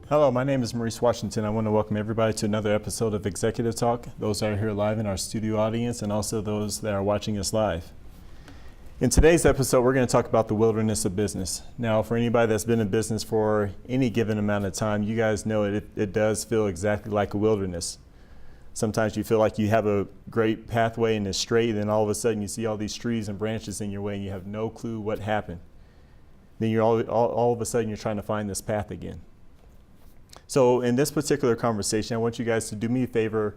Hello, my name is Maurice Washington. I want to welcome everybody to another episode of Executive Talk, those that are here live in our studio audience and also those that are watching us live. In today's episode, we're going to talk about the wilderness of business. Now, for anybody that's been in business for any given amount of time, you guys know it does feel exactly like a wilderness. Sometimes you feel like you have a great pathway and it's straight, and then all of a sudden you see all these trees and branches in your way and you have no clue what happened. Then you're all of a sudden you're trying to find this path again. So in this particular conversation, I want you guys to do me a favor,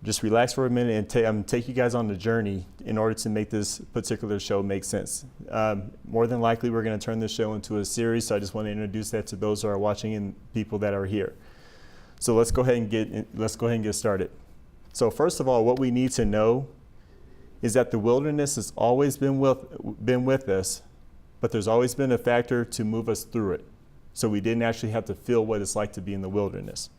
just relax for a minute and take you guys on the journey in order to make this particular show make sense. More than likely, we're going to turn this show into a series, so I just want to introduce that to those who are watching and people that are here. So let's go ahead and get started. So first of all, what we need to know is that the wilderness has always been with us, but there's always been a factor to move us through it. So we didn't actually have to feel what it's like to be in the wilderness.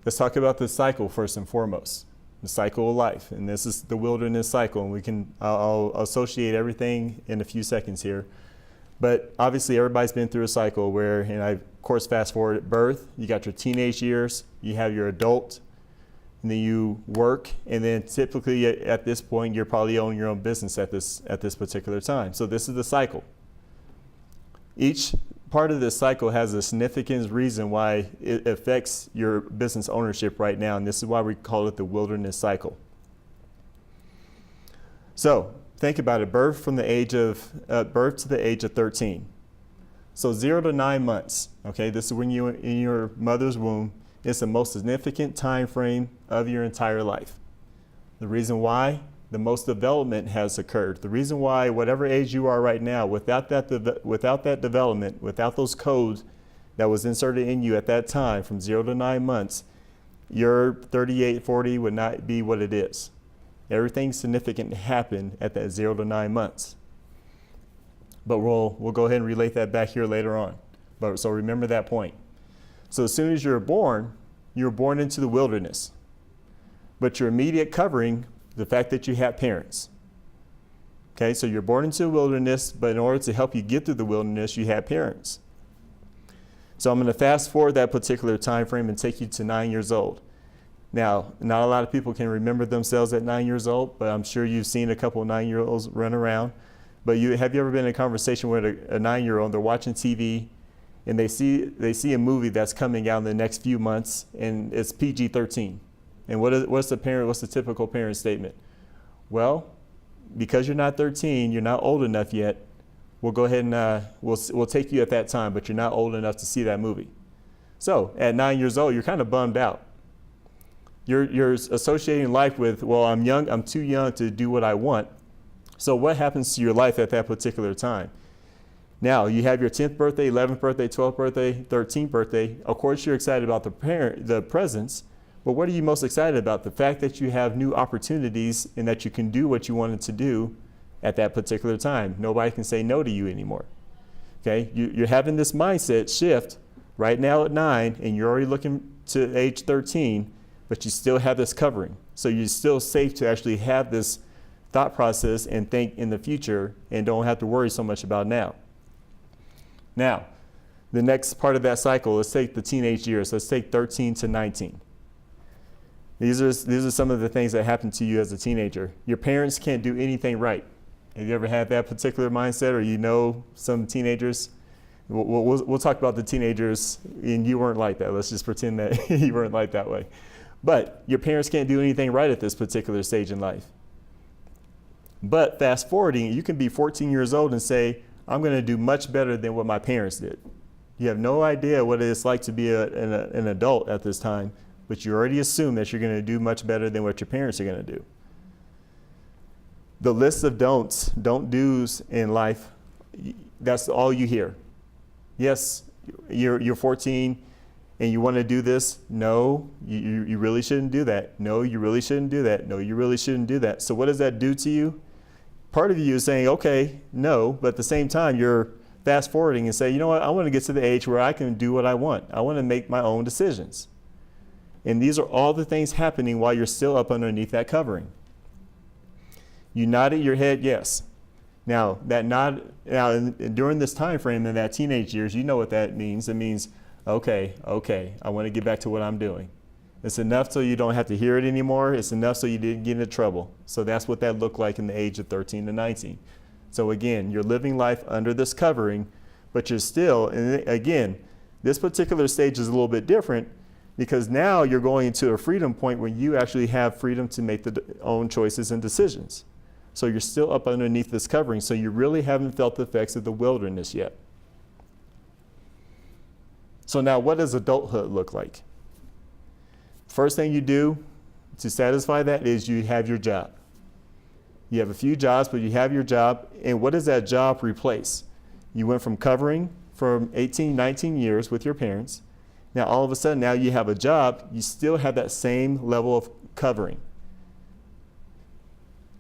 Let's talk about the cycle first and foremost, the cycle of life. And this is the wilderness cycle. And I'll associate everything in a few seconds here. But obviously everybody's been through a cycle where, and I, of course, fast forward at birth, you got your teenage years, you have your adult, and then you work. And then typically at this point, you're probably owning your own business at this particular time. So this is the cycle. Each part of this cycle has a significant reason why it affects your business ownership right now, and this is why we call it the wilderness cycle. So think about it, birth to the age of 13. So 0 to 9 months, okay, this is when you're in your mother's womb. It's the most significant time frame of your entire life. The reason why? The most development has occurred. The reason why, whatever age you are right now, without that development, without those codes that was inserted in you at that time from 0 to 9 months, your 38, 40 would not be what it is. Everything significant happened at that 0 to 9 months. But we'll go ahead and relate that back here later on. So remember that point. So as soon as you're born into the wilderness. But your immediate covering, the fact that you have parents. Okay, so you're born into the wilderness, but in order to help you get through the wilderness, you have parents. So I'm going to fast forward that particular time frame and take you to 9 years old. Now, not a lot of people can remember themselves at 9 years old, but I'm sure you've seen a couple of 9-year-olds run around. But have you ever been in a conversation with a 9-year-old, they're watching TV, and they see a movie that's coming out in the next few months, and it's PG-13. And what's the typical parent statement? Well, because you're not 13, you're not old enough yet, we'll go ahead and we'll take you at that time, but you're not old enough to see that movie. So at 9 years old, you're kind of bummed out. You're associating life with, well, I'm too young to do what I want. So what happens to your life at that particular time? Now, you have your 10th birthday, 11th birthday, 12th birthday, 13th birthday. Of course, you're excited about the presents. But what are you most excited about? The fact that you have new opportunities and that you can do what you wanted to do at that particular time. Nobody can say no to you anymore. Okay, you're having this mindset shift right now at 9, and you're already looking to age 13, but you still have this covering. So you're still safe to actually have this thought process and think in the future and don't have to worry so much about now. Now, the next part of that cycle, let's take the teenage years. Let's take 13 to 19. These are some of the things that happen to you as a teenager. Your parents can't do anything right. Have you ever had that particular mindset, or you know some teenagers? We'll talk about the teenagers, and you weren't like that. Let's just pretend that you weren't like that way. But your parents can't do anything right at this particular stage in life. But fast forwarding, you can be 14 years old and say, I'm going to do much better than what my parents did. You have no idea what it's like to be an adult at this time, but you already assume that you're going to do much better than what your parents are going to do. The list of don't do's in life, that's all you hear. Yes, you're 14 and you want to do this. No, you really shouldn't do that. No, you really shouldn't do that. No, you really shouldn't do that. So what does that do to you? Part of you is saying, okay, no, but at the same time, you're fast forwarding and say, you know what, I want to get to the age where I can do what I want. I want to make my own decisions. And these are all the things happening while you're still up underneath that covering. You nodded your head, yes. Now, during this time frame in that teenage years, you know what that means. It means, okay, I want to get back to what I'm doing. It's enough so you don't have to hear it anymore. It's enough so you didn't get into trouble. So that's what that looked like in the age of 13 to 19. So again, you're living life under this covering, but you're still, and again, this particular stage is a little bit different because now you're going into a freedom point where you actually have freedom to make the own choices and decisions. So you're still up underneath this covering, so you really haven't felt the effects of the wilderness yet. So now what does adulthood look like? First thing you do to satisfy that is you have your job. You have a few jobs, but you have your job. And what does that job replace? You went from covering from 18, 19 years with your parents. Now, all of a sudden, now you have a job. You still have that same level of covering.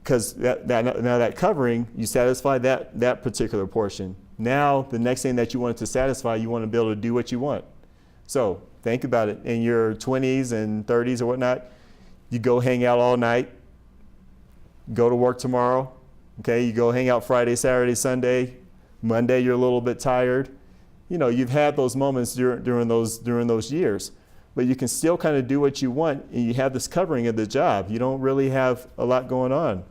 Because now that covering, you satisfy that particular portion. Now, the next thing that you want to satisfy, you want to be able to do what you want. So think about it. In your 20s and 30s or whatnot, you go hang out all night, go to work tomorrow, okay? You go hang out Friday, Saturday, Sunday. Monday, you're a little bit tired. You know, you've had those moments during those years, but you can still kind of do what you want, and you have this covering of the job. You don't really have a lot going on.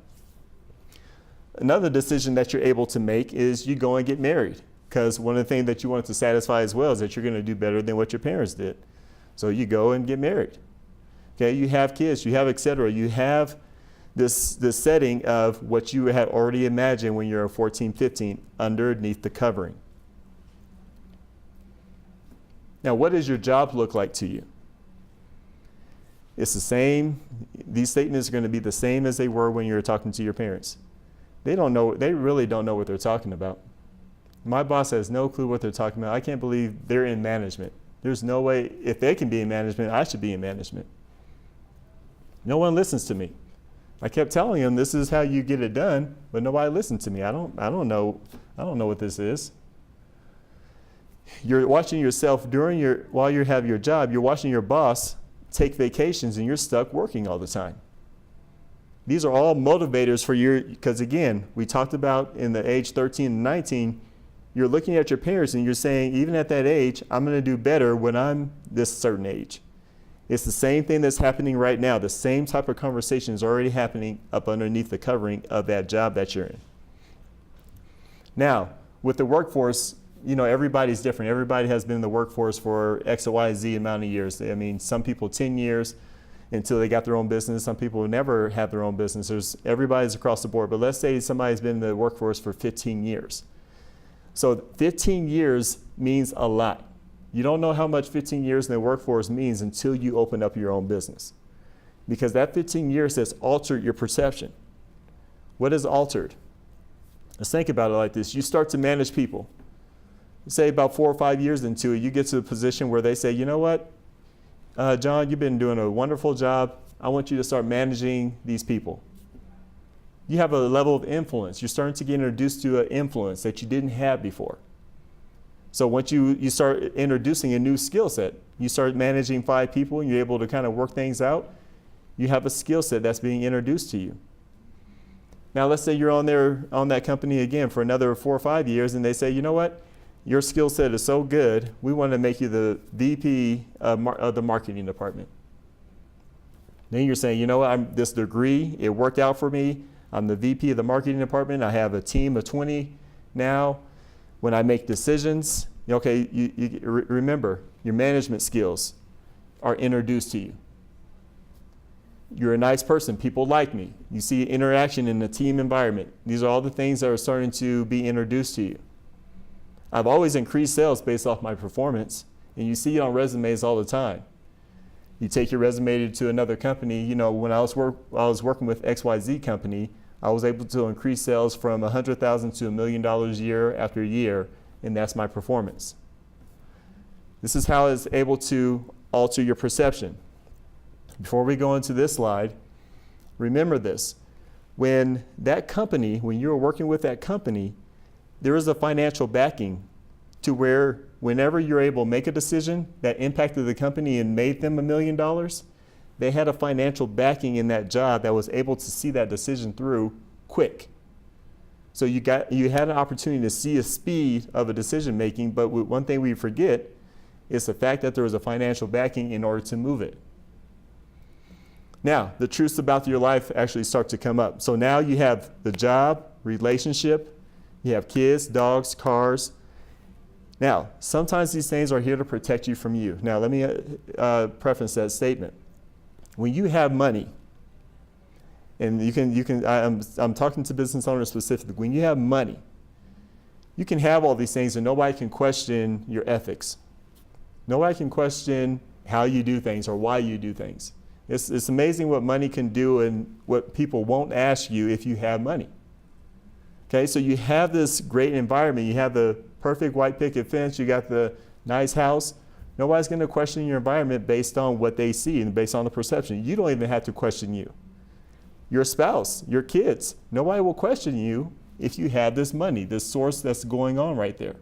Another decision that you're able to make is you go and get married, because one of the things that you want to satisfy as well is that you're going to do better than what your parents did. So you go and get married. Okay, you have kids, you have et cetera. You have this setting of what you had already imagined when you're 14, 15, underneath the covering. Now, what does your job look like to you? It's the same. These statements are going to be the same as they were when you were talking to your parents. They really don't know what they're talking about. My boss has no clue what they're talking about. I can't believe they're in management. There's no way, if they can be in management, I should be in management. No one listens to me. I kept telling them this is how you get it done, but nobody listened to me. I don't know what this is. You're watching yourself while you have your job, you're watching your boss take vacations and you're stuck working all the time. These are all motivators for because again, we talked about in the age 13 and 19, you're looking at your parents and you're saying, even at that age, I'm going to do better when I'm this certain age. It's the same thing that's happening right now. The same type of conversation is already happening up underneath the covering of that job that you're in. Now, with the workforce, you know, everybody's different. Everybody has been in the workforce for X or Y, Z amount of years. I mean, some people 10 years until they got their own business. Some people never have their own business. Everybody's across the board. But let's say somebody's been in the workforce for 15 years. So 15 years means a lot. You don't know how much 15 years in the workforce means until you open up your own business. Because that 15 years has altered your perception. What is altered? Let's think about it like this. You start to manage people. Say about 4 or 5 years into it, you get to a position where they say, you know what, John, you've been doing a wonderful job. I want you to start managing these people. You have a level of influence. You're starting to get introduced to an influence that you didn't have before. So once you start introducing a new skill set, you start managing 5 people and you're able to kind of work things out, you have a skill set that's being introduced to you. Now let's say you're on that company again for another 4 or 5 years and they say, you know what, your skill set is so good, we want to make you the VP of the marketing department. Then you're saying, you know what, this degree, it worked out for me. I'm the VP of the marketing department. I have a team of 20 now. When I make decisions, okay, you remember, your management skills are introduced to you. You're a nice person. People like me. You see interaction in the team environment. These are all the things that are starting to be introduced to you. I've always increased sales based off my performance, and you see it on resumes all the time. You take your resume to another company. You know, when I was working with XYZ company, I was able to increase sales from $100,000 to $1 million year after year, and that's my performance. This is how it's able to alter your perception. Before we go into this slide, remember this. When you were working with that company, there is a financial backing to where whenever you're able to make a decision that impacted the company and made them $1 million, they had a financial backing in that job that was able to see that decision through quick. So you had an opportunity to see a speed of a decision making, but one thing we forget is the fact that there was a financial backing in order to move it. Now, the truths about your life actually start to come up. So now you have the job, relationship, you have kids, dogs, cars. Now, sometimes these things are here to protect you from you. Now, let me preface that statement. When you have money, and I'm talking to business owners specifically, when you have money, you can have all these things and nobody can question your ethics. Nobody can question how you do things or why you do things. It's amazing what money can do and what people won't ask you if you have money. Okay, so you have this great environment. You have the perfect white picket fence. You got the nice house. Nobody's going to question your environment based on what they see and based on the perception. You don't even have to question you. Your spouse, your kids, nobody will question you if you have this money, this source that's going on right there.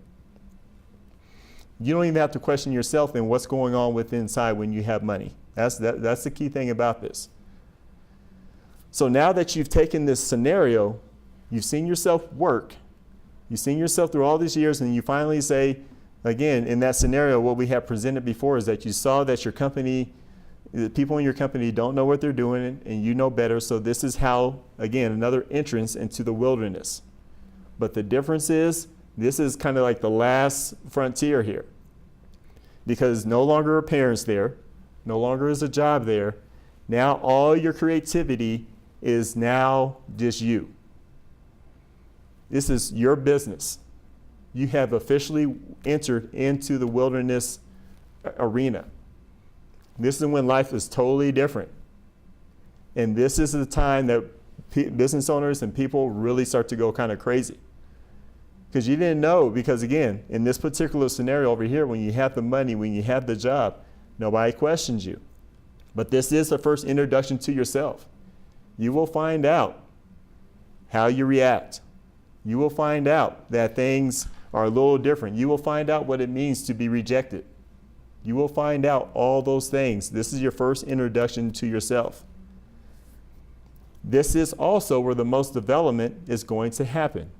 You don't even have to question yourself and what's going on within inside when you have money. That's the key thing about this. So now that you've taken this scenario, you've seen yourself work, you've seen yourself through all these years, and you finally say, again, in that scenario, what we have presented before is that you saw that your company, the people in your company don't know what they're doing and you know better. So this is how, again, another entrance into the wilderness. But the difference is, this is kind of like the last frontier here, because no longer are parents there, no longer is a job there. Now all your creativity is now just you. This is your business. You have officially entered into the wilderness arena. This is when life is totally different. And this is the time that business owners and people really start to go kind of crazy. Because you didn't know, because again, in this particular scenario over here, when you have the money, when you have the job, nobody questions you. But this is the first introduction to yourself. You will find out how you react. You will find out that things are a little different. You will find out what it means to be rejected. You will find out all those things. This is your first introduction to yourself. This is also where the most development is going to happen.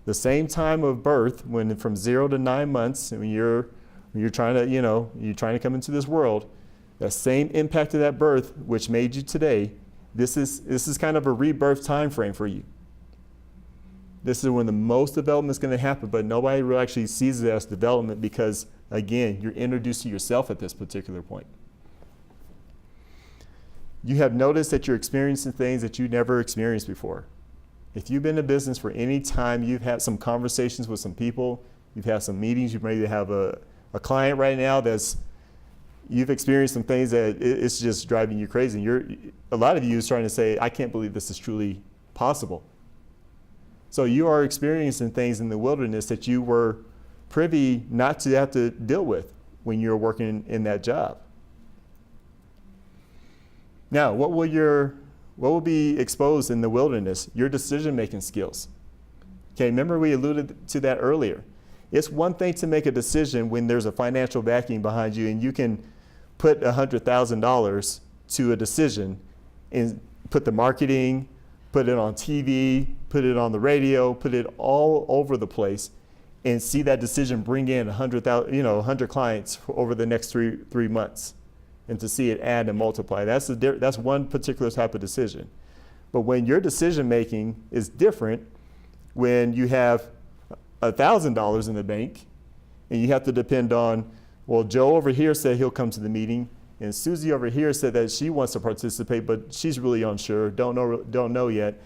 The same time of birth, when from 0 to 9 months, when you're trying to, you're trying to come into this world, that same impact of that birth, which made you today, this is kind of a rebirth time frame for you. This is when the most development is going to happen, but nobody really actually sees it as development because, again, you're introduced to yourself at this particular point. You have noticed that you're experiencing things that you never experienced before. If you've been in business for any time, you've had some conversations with some people, you've had some meetings, you maybe have a client right now you've experienced some things that it's just driving you crazy. A lot of you is trying to say, I can't believe this is truly possible. So you are experiencing things in the wilderness that you were privy not to have to deal with when you're working in that job. Now, what will be exposed in the wilderness? Your decision-making skills. Okay, remember we alluded to that earlier. It's one thing to make a decision when there's a financial backing behind you and you can put $100,000 to a decision and put the marketing, put it on TV, put it on the radio, put it all over the place and see that decision bring in 100 clients over the next three months and to see it add and multiply. That's one particular type of decision. But when your decision making is different, when you have $1,000 in the bank and you have to depend on, well, Joe over here said he'll come to the meeting and Susie over here said that she wants to participate, but she's really unsure, don't know yet.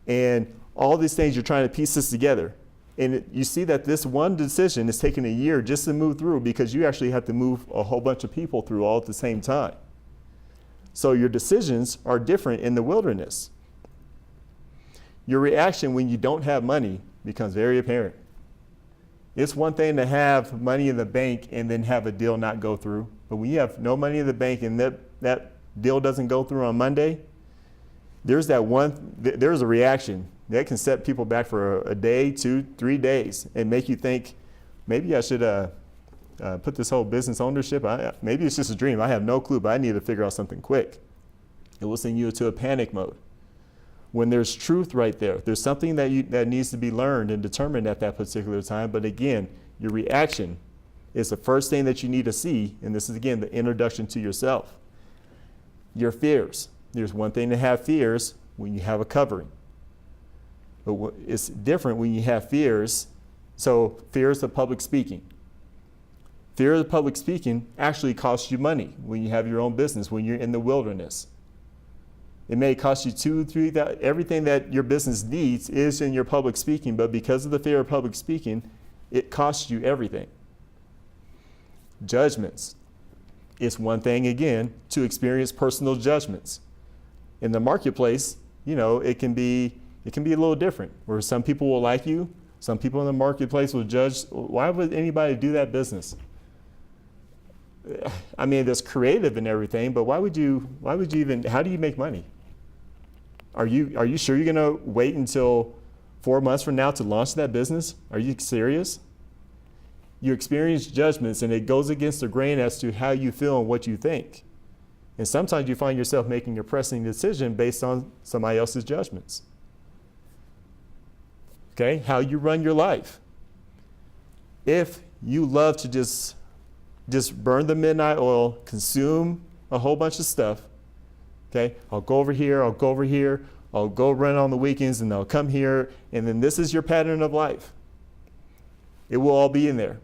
And all these things, you're trying to piece this together. And you see that this one decision is taking a year just to move through because you actually have to move a whole bunch of people through all at the same time. So your decisions are different in the wilderness. Your reaction when you don't have money becomes very apparent. It's one thing to have money in the bank and then have a deal not go through. But when you have no money in the bank and that deal doesn't go through on Monday, there's a reaction that can set people back for a day, 2, 3 days and make you think, maybe I should put this whole business ownership, maybe it's just a dream. I have no clue, but I need to figure out something quick. It will send you into a panic mode. when there's truth right there. There's something that needs to be learned and determined at that particular time. But again, your reaction is the first thing that you need to see. And this is, again, the introduction to yourself. Your fears. There's one thing to have fears when you have a covering. But it's different when you have fears. So fears of public speaking. Fear of public speaking actually costs you money when you have your own business, when you're in the wilderness. It may cost you $2,000, $3,000. Everything that your business needs is in your public speaking, but because of the fear of public speaking, it costs you everything. Judgments. It's one thing, again, to experience personal judgments. In the marketplace, it can be a little different, where some people will like you, some people in the marketplace will judge. Why would anybody do that business? I mean, that's creative and everything, but why would you even, how do you make money? Are you sure you're going to wait until 4 months from now to launch that business? Are you serious? You experience judgments, and it goes against the grain as to how you feel and what you think. And sometimes you find yourself making a pressing decision based on somebody else's judgments. Okay, how you run your life. If you love to just burn the midnight oil, consume a whole bunch of stuff, okay, I'll go over here, I'll go run on the weekends, and I'll come here, and then this is your pattern of life. It will all be in there,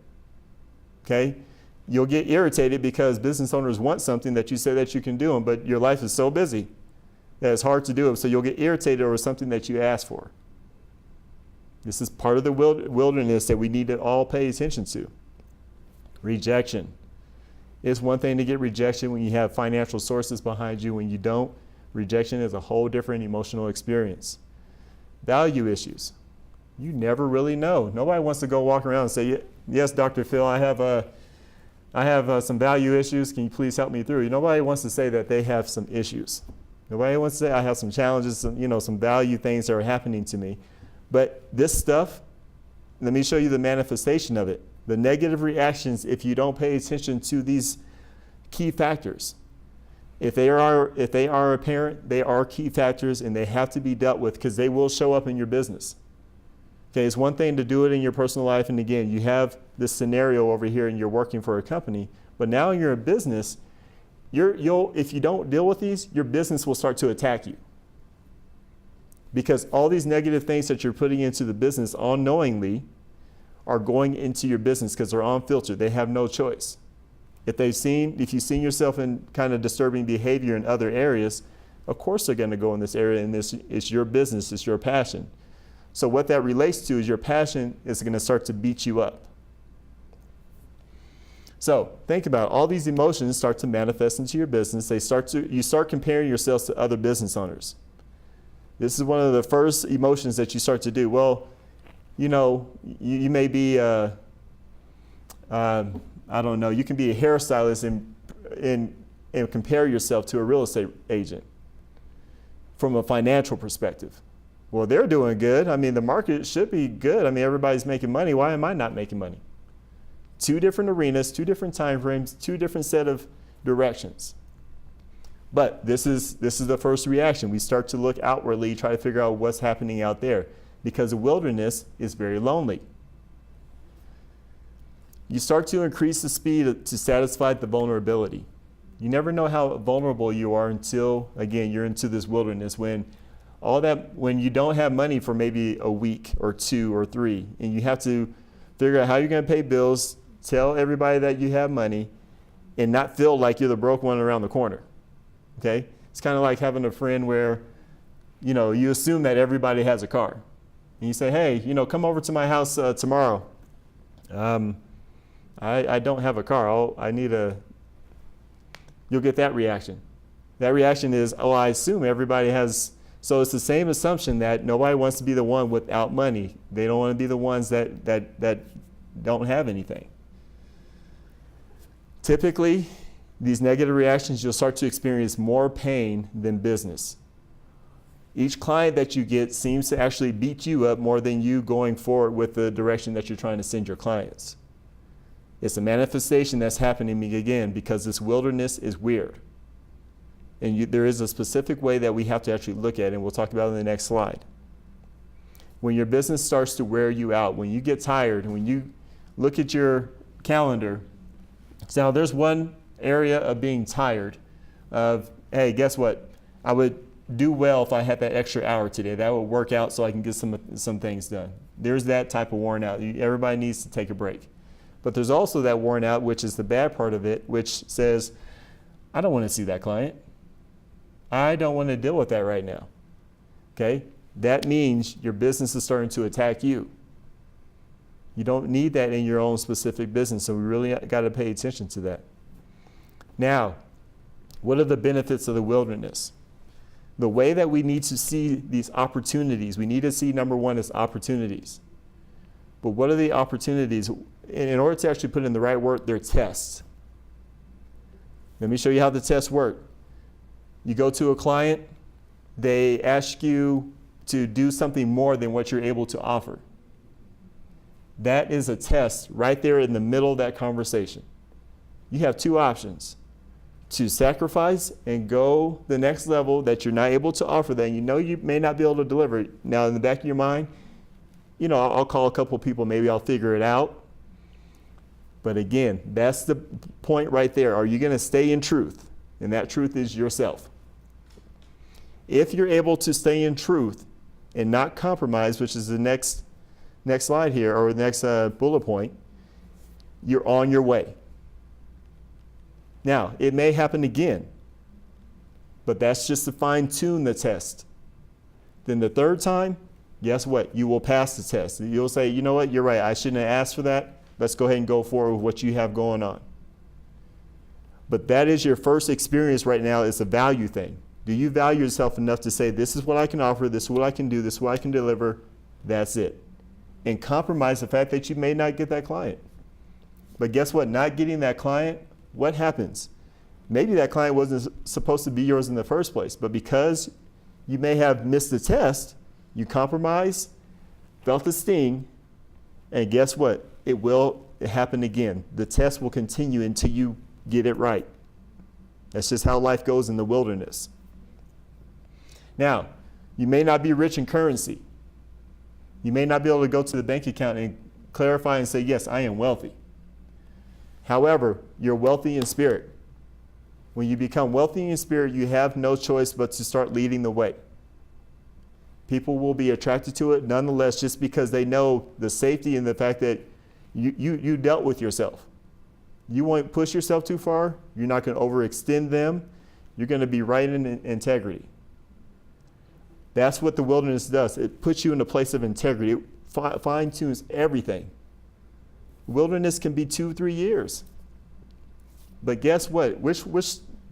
okay? You'll get irritated because business owners want something that you say that you can do, but your life is so busy that it's hard to do it, so you'll get irritated over something that you asked for. This is part of the wilderness that we need to all pay attention to. Rejection. It's one thing to get rejection when you have financial sources behind you. When you don't, rejection is a whole different emotional experience. Value issues. You never really know. Nobody wants to go walk around and say, yes, Dr. Phil, I have some value issues. Can you please help me through? Nobody wants to say that they have some issues. Nobody wants to say I have some challenges, some value things that are happening to me. But this stuff, let me show you the manifestation of it. The negative reactions, if you don't pay attention to these key factors. If they are apparent, they are key factors, and they have to be dealt with because they will show up in your business. Okay, it's one thing to do it in your personal life, and again, you have this scenario over here and you're working for a company, but now you're a business, if you don't deal with these, your business will start to attack you. Because all these negative things that you're putting into the business unknowingly are going into your business because they're unfiltered. They have no choice. If you've seen yourself in kind of disturbing behavior in other areas, of course they're going to go in this area, and this is your business, it's your passion. So what that relates to is your passion is going to start to beat you up. So think about it. All these emotions start to manifest into your business. You start comparing yourselves to other business owners. This is one of the first emotions that you start to do. Well, you may be, I don't know, you can be a hairstylist and compare yourself to a real estate agent from a financial perspective. Well, they're doing good. I mean, the market should be good. I mean, everybody's making money. Why am I not making money? Two different arenas, two different time frames, two different set of directions. But this is the first reaction. We start to look outwardly, try to figure out what's happening out there, because the wilderness is very lonely. You start to increase the speed to satisfy the vulnerability. You never know how vulnerable you are until, again, you're into this wilderness when you don't have money for maybe a week or 2 or 3, and you have to figure out how you're going to pay bills, tell everybody that you have money, and not feel like you're the broke one around the corner. Okay? It's kind of like having a friend where, you assume that everybody has a car. And you say, hey, come over to my house tomorrow. I don't have a car. You'll get that reaction. That reaction is, I assume everybody has. So it's the same assumption that nobody wants to be the one without money. They don't want to be the ones that don't have anything. Typically, these negative reactions, you'll start to experience more pain than business. Each client that you get seems to actually beat you up more than you going forward with the direction that you're trying to send your clients. It's a manifestation that's happening again because this wilderness is weird. And there is a specific way that we have to actually look at it, and we'll talk about it in the next slide. When your business starts to wear you out, when you get tired, and when you look at your calendar, so there's one area of being tired of, hey, guess what? I would do well if I had that extra hour today. That would work out so I can get some things done. There's that type of worn out. Everybody needs to take a break. But there's also that worn out, which is the bad part of it, which says, I don't want to see that client. I don't want to deal with that right now. Okay? That means your business is starting to attack you. You don't need that in your own specific business, so we really got to pay attention to that. Now, what are the benefits of the wilderness? The way that we need to see these opportunities, we need to see number one as opportunities. But what are the opportunities? In order to actually put in the right word, they're tests. Let me show you how the tests work. You go to a client, they ask you to do something more than what you're able to offer. That is a test right there in the middle of that conversation. You have two options: to sacrifice and go the next level that you're not able to offer that you know you may not be able to deliver. Now, in the back of your mind, I'll call a couple people, maybe I'll figure it out. But again, that's the point right there. Are you going to stay in truth? And that truth is yourself. If you're able to stay in truth and not compromise, which is the next slide here, or the next bullet point, you're on your way. Now, it may happen again, but that's just to fine-tune the test. Then the third time, guess what? You will pass the test. You'll say, you know what, you're right, I shouldn't have asked for that. Let's go ahead and go forward with what you have going on. But that is your first experience right now. It's a value thing. Do you value yourself enough to say, this is what I can offer, this is what I can do, this is what I can deliver, that's it. And compromise the fact that you may not get that client. But guess what? Not getting that client, what happens? Maybe that client wasn't supposed to be yours in the first place, but because you may have missed the test, you compromised, felt the sting, and guess what? It will happen again. The test will continue until you get it right. That's just how life goes in the wilderness. Now, you may not be rich in currency. You may not be able to go to the bank account and clarify and say, yes, I am wealthy. However, you're wealthy in spirit. When you become wealthy in spirit, you have no choice but to start leading the way. People will be attracted to it nonetheless, just because they know the safety and the fact that you dealt with yourself. You won't push yourself too far. You're not going to overextend them. You're going to be right in integrity. That's what the wilderness does. It puts you in a place of integrity. It fine-tunes everything. Wilderness can be 2-3 years. But guess what? Which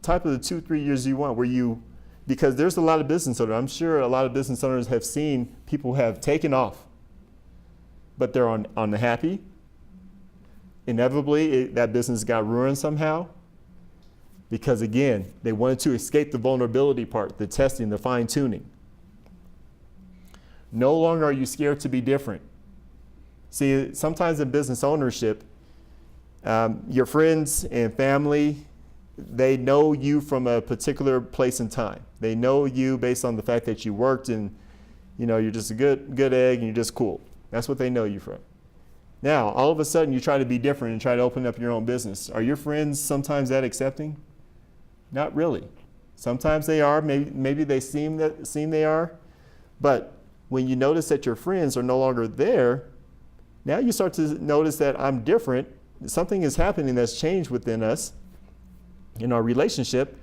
type of the 2-3 years do you want? Because there's a lot of business owners. I'm sure a lot of business owners have seen people have taken off, but they're unhappy. Inevitably, that business got ruined somehow because, again, they wanted to escape the vulnerability part, the testing, the fine-tuning. No longer are you scared to be different. See, sometimes in business ownership, your friends and family, they know you from a particular place and time. They know you based on the fact that you worked and, you're just a good egg and you're just cool. That's what they know you from. Now, all of a sudden, you try to be different and try to open up your own business. Are your friends sometimes that accepting? Not really. Sometimes they are. Maybe they seem they are. But when you notice that your friends are no longer there, now you start to notice that I'm different. Something is happening that's changed within us in our relationship.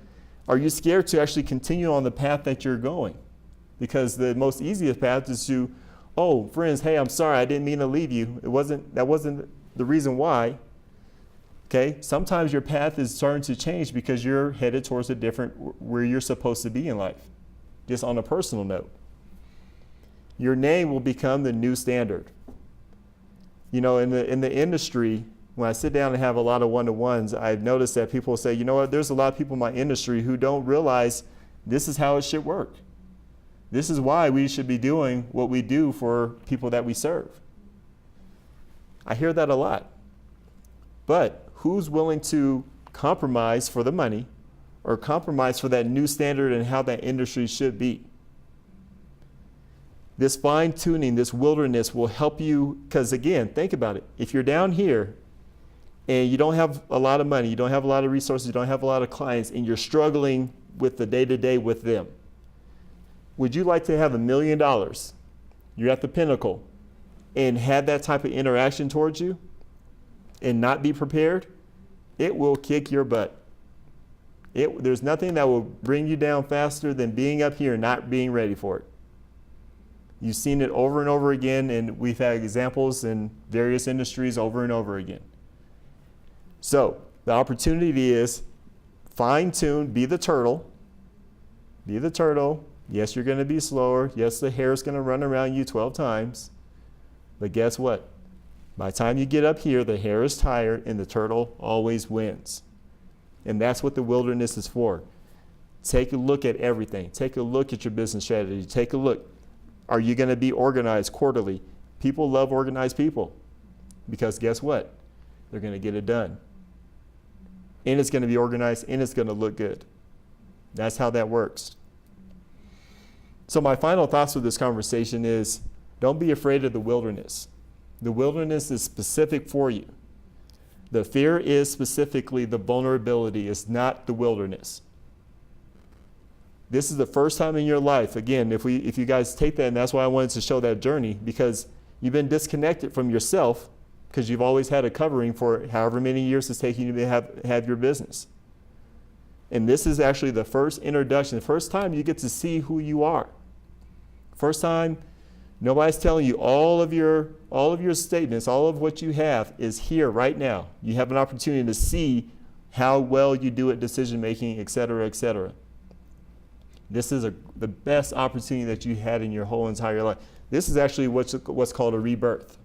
Are you scared to actually continue on the path that you're going? Because the most easiest path is to, oh, friends, hey, I'm sorry, I didn't mean to leave you. That wasn't the reason why. Okay, sometimes your path is starting to change because you're headed towards a different where you're supposed to be in life. Just on a personal note, your name will become the new standard. In the industry, when I sit down and have a lot of one-to-ones, I've noticed that people say, you know what, there's a lot of people in my industry who don't realize this is how it should work. This is why we should be doing what we do for people that we serve. I hear that a lot. But who's willing to compromise for the money or compromise for that new standard and how that industry should be. This fine tuning, this wilderness will help you, because again, think about it. If you're down here and you don't have a lot of money, you don't have a lot of resources, you don't have a lot of clients, and you're struggling with the day-to-day with them, would you like to have $1 million? You're at the pinnacle and have that type of interaction towards you and not be prepared? It will kick your butt. There's nothing that will bring you down faster than being up here and not being ready for it. You've seen it over and over again, and we've had examples in various industries over and over again. So the opportunity is fine-tune, be the turtle. Be the turtle. Yes, you're going to be slower. Yes, the hair is going to run around you 12 times. But guess what? By the time you get up here, the hare is tired and the turtle always wins. And that's what the wilderness is for. Take a look at everything. Take a look at your business strategy. Take a look. Are you going to be organized quarterly? People love organized people because guess what? They're going to get it done. And it's going to be organized and it's going to look good. That's how that works. So my final thoughts with this conversation is don't be afraid of the wilderness. The wilderness is specific for you. The fear is specifically the vulnerability. It's not the wilderness. This is the first time in your life, again, if you guys take that, and that's why I wanted to show that journey, because you've been disconnected from yourself because you've always had a covering for however many years it's taken you to have your business. And this is actually the first introduction, the first time you get to see who you are. First time, nobody's telling you all of your statements, all of what you have is here right now. You have an opportunity to see how well you do at decision making, et cetera, et cetera. This is the best opportunity that you had in your whole entire life. This is actually what's called a rebirth.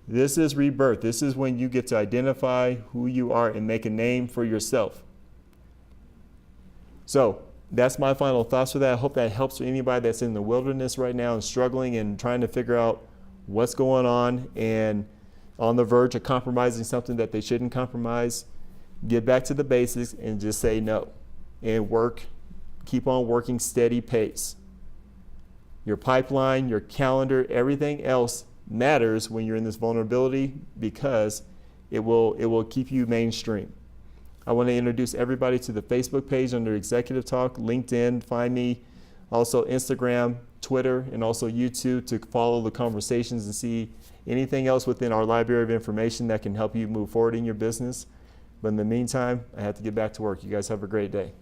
This is rebirth. This is when you get to identify who you are and make a name for yourself. So that's my final thoughts for that. I hope that helps anybody that's in the wilderness right now and struggling and trying to figure out what's going on and on the verge of compromising something that they shouldn't compromise. Get back to the basics and just say no and work. Keep on working steady pace. Your pipeline, your calendar, everything else matters when you're in this vulnerability because it will keep you mainstream. I want to introduce everybody to the Facebook page under Executive Talk, LinkedIn, find me, also Instagram, Twitter, and also YouTube to follow the conversations and see anything else within our library of information that can help you move forward in your business. But in the meantime, I have to get back to work. You guys have a great day.